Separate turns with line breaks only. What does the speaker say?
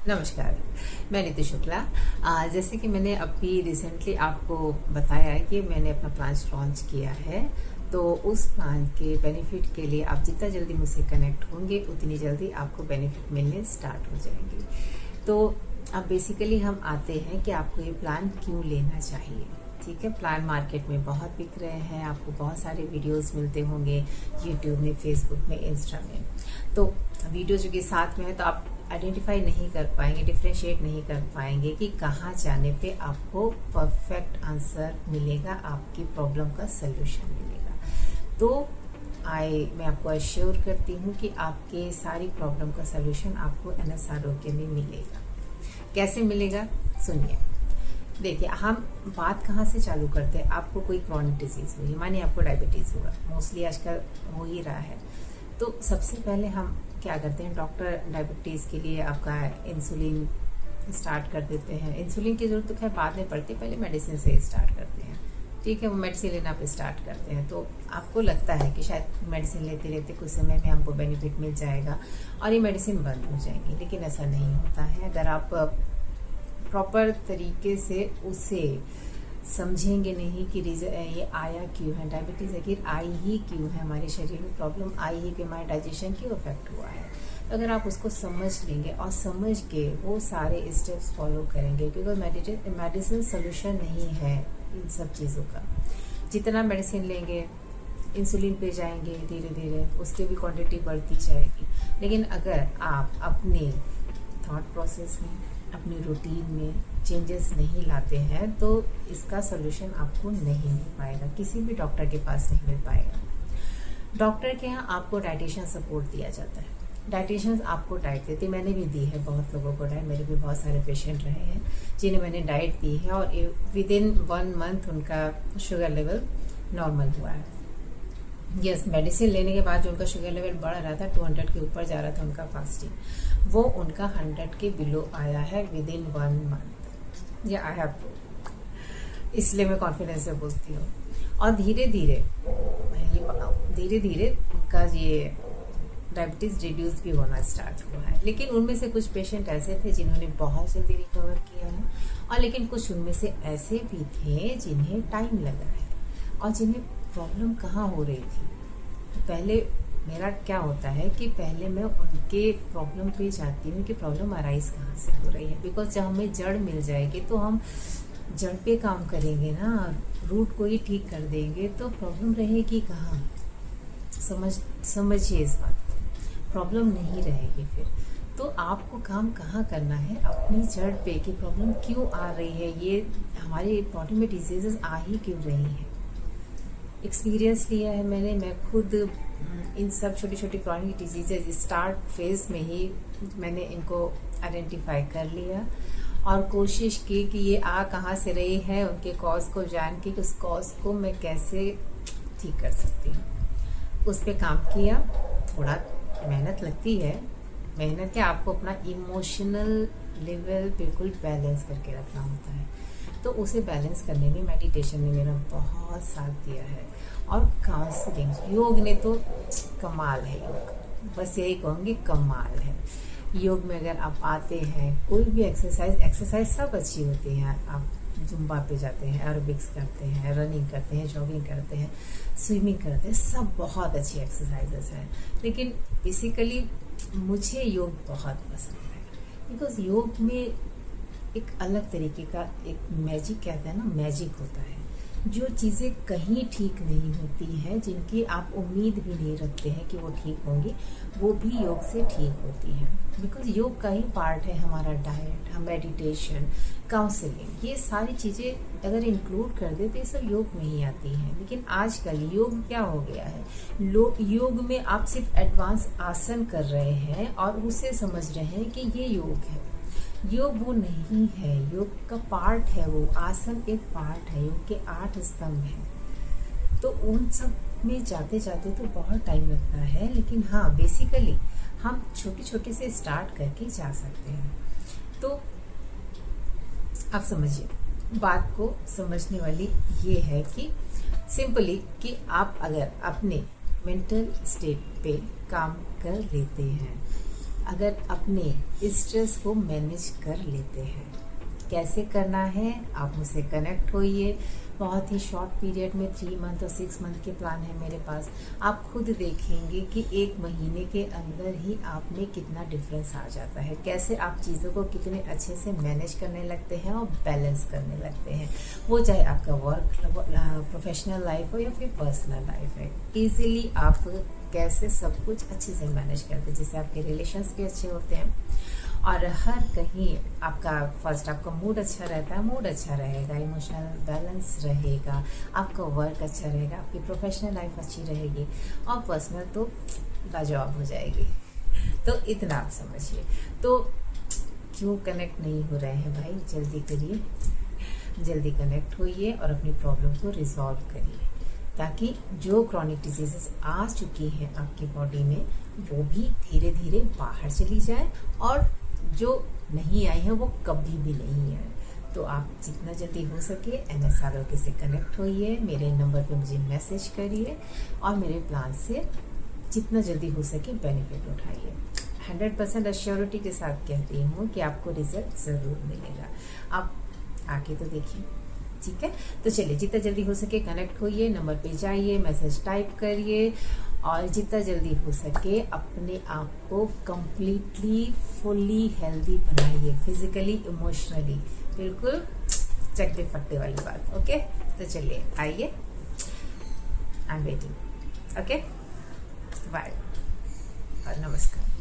नमस्कार, मैं नीतू शुक्ला। जैसे कि मैंने अभी रिसेंटली आपको बताया है कि मैंने अपना प्लान लॉन्च किया है, तो उस प्लान के बेनिफिट के लिए आप जितना जल्दी मुझसे कनेक्ट होंगे उतनी जल्दी आपको बेनिफिट मिलने स्टार्ट हो जाएंगे। तो अब बेसिकली हम आते हैं कि आपको ये प्लान क्यों लेना चाहिए। ठीक है, प्लान मार्केट में बहुत बिक रहे हैं, आपको बहुत सारे वीडियोस मिलते होंगे यूट्यूब में, फेसबुक में, इंस्टा में। तो वीडियो जो कि साथ में है तो आप आइडेंटिफाई नहीं कर पाएंगे, डिफ्रेंशिएट नहीं कर पाएंगे कि कहाँ जाने पे आपको परफेक्ट आंसर मिलेगा, आपकी प्रॉब्लम का सल्यूशन मिलेगा। तो मैं आपको अश्योर करती हूँ कि आपके सारी प्रॉब्लम का सल्यूशन आपको NS आरोग्य में मिलेगा। कैसे मिलेगा सुनिए। देखिए, हम बात कहाँ से चालू करते हैं। आपको कोई क्रॉनिक डिजीज हुई, मानिए आपको डायबिटीज़ हुआ, मोस्टली आजकल हो ही रहा है। तो सबसे पहले हम क्या करते हैं, डॉक्टर डायबिटीज़ के लिए आपका इंसुलिन स्टार्ट कर देते हैं। इंसुलिन की जरूरत तो खैर बाद में पड़ती है, पहले मेडिसिन से स्टार्ट करते हैं। ठीक है, वो मेडिसिन लेना आप स्टार्ट करते हैं तो आपको लगता है कि शायद मेडिसिन लेते लेते कुछ समय में हमको बेनिफिट मिल जाएगा और ये मेडिसिन बंद हो जाएंगी, लेकिन ऐसा नहीं होता है। अगर आप प्रॉपर तरीके से उसे समझेंगे नहीं कि ये आया क्यों है, डायबिटीज़ आखिर आई ही क्यों है, हमारे शरीर में प्रॉब्लम आई ही कि हमारा डाइजेशन क्यों अफेक्ट हुआ है। तो अगर आप उसको समझ लेंगे और समझ के वो सारे स्टेप्स फॉलो करेंगे, क्योंकि मेडिसिन सोल्यूशन नहीं है इन सब चीज़ों का। जितना मेडिसिन लेंगे, इंसुलिन पे जाएंगे, धीरे धीरे उसकी भी क्वांटिटी बढ़ती जाएगी। लेकिन अगर आप अपने थॉट प्रोसेस में, अपने रूटीन में चेंजेस नहीं लाते हैं तो इसका सोल्यूशन आपको नहीं मिल पाएगा, किसी भी डॉक्टर के पास नहीं मिल पाएगा। डॉक्टर के यहाँ आपको डाइटिशियन सपोर्ट दिया जाता है। डाइटिशियंस आपको डाइट देती, मैंने भी दी है बहुत लोगों को डाइट, मेरे भी बहुत सारे पेशेंट रहे हैं जिन्हें मैंने डाइट दी है और विद इन 1 मंथ उनका शुगर लेवल नॉर्मल हुआ है। यस, मेडिसिन लेने के बाद जो उनका शुगर लेवल बढ़ रहा था, 200 के ऊपर जा रहा था उनका फास्टिंग, वो उनका 100 के बिलो आया है विद इन 1 मंथ। या आई हैव टू, इसलिए मैं कॉन्फिडेंस से बोलती हूँ। और धीरे धीरे उनका ये डायबिटीज रिड्यूस भी होना स्टार्ट हुआ है। लेकिन उनमें से कुछ पेशेंट ऐसे थे जिन्होंने बहुत जल्दी रिकवर किया है, और लेकिन कुछ उनमें से ऐसे भी थे जिन्हें टाइम लगा है और जिन्हें प्रॉब्लम कहाँ हो रही थी। तो पहले मेरा क्या होता है कि पहले मैं उनके प्रॉब्लम पे जाती हूँ कि प्रॉब्लम अराइज कहाँ से हो रही है। बिकॉज जब हमें जड़ मिल जाएगी तो हम जड़ पे काम करेंगे ना, रूट को ही ठीक कर देंगे तो प्रॉब्लम रहेगी कहाँ। समझिए इस बात को, प्रॉब्लम नहीं रहेगी फिर। तो आपको काम कहाँ करना है, अपनी जड़ पे कि प्रॉब्लम क्यों आ रही है, ये हमारी बॉडी में डिजीजेस आ ही क्यों रही हैं। एक्सपीरियंस लिया है मैंने, मैं खुद इन सब छोटी छोटी क्रॉनिक डिजीजेज स्टार्ट फेज में ही मैंने इनको आइडेंटिफाई कर लिया और कोशिश की कि ये आ कहाँ से रही है, उनके कॉज को जान के कि उस कॉज को मैं कैसे ठीक कर सकती हूँ। उस पर काम किया। थोड़ा मेहनत लगती है, मेहनत क्या, आपको अपना इमोशनल लेवल बिल्कुल बैलेंस करके रखना होता है। तो उसे बैलेंस करने में मेडिटेशन ने मेरा बहुत साथ दिया है, और काउंसलिंग, योग ने तो कमाल है। योग बस यही कहूँगी, कमाल है। योग में अगर आप आते हैं, कोई भी एक्सरसाइज सब अच्छी होती हैं। आप जुम्बा पे जाते हैं, एरोबिक्स करते हैं, रनिंग करते हैं, जॉगिंग करते हैं, स्विमिंग करते हैं, सब बहुत अच्छी एक्सरसाइजेस हैं। लेकिन बेसिकली मुझे योग बहुत पसंद है, बिकॉज योग में एक अलग तरीके का एक मैजिक, कहते हैं ना, मैजिक होता है। जो चीज़ें कहीं ठीक नहीं होती हैं, जिनकी आप उम्मीद भी नहीं रखते हैं कि वो ठीक होंगी, वो भी योग से ठीक होती हैं। बिकॉज योग का ही पार्ट है हमारा डाइट, हम मेडिटेशन, काउंसलिंग, ये सारी चीज़ें अगर इंक्लूड कर दे तो ये सब योग में ही आती हैं। लेकिन आजकल योग क्या हो गया है, योग में आप सिर्फ एडवांस आसन कर रहे हैं और उसे समझ रहे हैं कि ये योग है। योग वो नहीं है, योग का पार्ट है वो, आसन एक पार्ट है, योग के 8 स्तंभ हैं। तो उन सब में जाते जाते तो बहुत टाइम लगता है, लेकिन हाँ, बेसिकली हम छोटे छोटे से स्टार्ट करके जा सकते हैं। तो आप समझिए, बात को समझने वाली ये है कि सिंपली कि आप अगर अपने मेंटल स्टेट पे काम कर लेते हैं, अगर अपने स्ट्रेस को मैनेज कर लेते हैं। कैसे करना है, आप मुझसे कनेक्ट होइए। बहुत ही शॉर्ट पीरियड में 3 मंथ और 6 मंथ के प्लान है मेरे पास। आप खुद देखेंगे कि 1 महीने के अंदर ही आप में कितना डिफरेंस आ जाता है, कैसे आप चीज़ों को कितने अच्छे से मैनेज करने लगते हैं और बैलेंस करने लगते हैं। वो चाहे आपका वर्क प्रोफेशनल लाइफ हो या फिर पर्सनल लाइफ है, इजीली आप कैसे सब कुछ अच्छे से मैनेज करते हैं, जिससे आपके रिलेशंस भी अच्छे होते हैं और हर कहीं आपका फर्स्ट आपका मूड अच्छा रहता है, मूड अच्छा रहेगा, इमोशनल बैलेंस रहेगा, आपका वर्क अच्छा रहेगा, आपकी प्रोफेशनल लाइफ अच्छी रहेगी और पर्सनल तो लाजवाब हो जाएगी। तो इतना आप समझिए। तो क्यों कनेक्ट नहीं हो रहे हैं भाई, जल्दी करिए, जल्दी कनेक्ट होइए और अपनी प्रॉब्लम को रिजॉल्व करिए, ताकि जो क्रॉनिक डिजीजेस आ चुकी हैं आपकी बॉडी में वो भी धीरे धीरे बाहर चली जाए और जो नहीं आई है वो कभी भी नहीं आए। तो आप जितना जल्दी हो सके NS आरोग्य से कनेक्ट होइए, मेरे नंबर पे मुझे मैसेज करिए और मेरे प्लान से जितना जल्दी हो सके बेनिफिट उठाइए। 100% एश्योरिटी के साथ कहती हूँ कि आपको रिजल्ट ज़रूर मिलेगा। आप आके तो देखिए, ठीक है। तो चलिए, जितना जल्दी हो सके कनेक्ट होइए, नंबर पे जाइए, मैसेज टाइप करिए और जितना जल्दी हो सके अपने आप को कंप्लीटली फुल्ली हेल्दी बनाइए, फिजिकली इमोशनली, बिल्कुल चकते पकते वाली बात। ओके, तो चलिए आइए, I am waiting. Okay, bye और नमस्कार।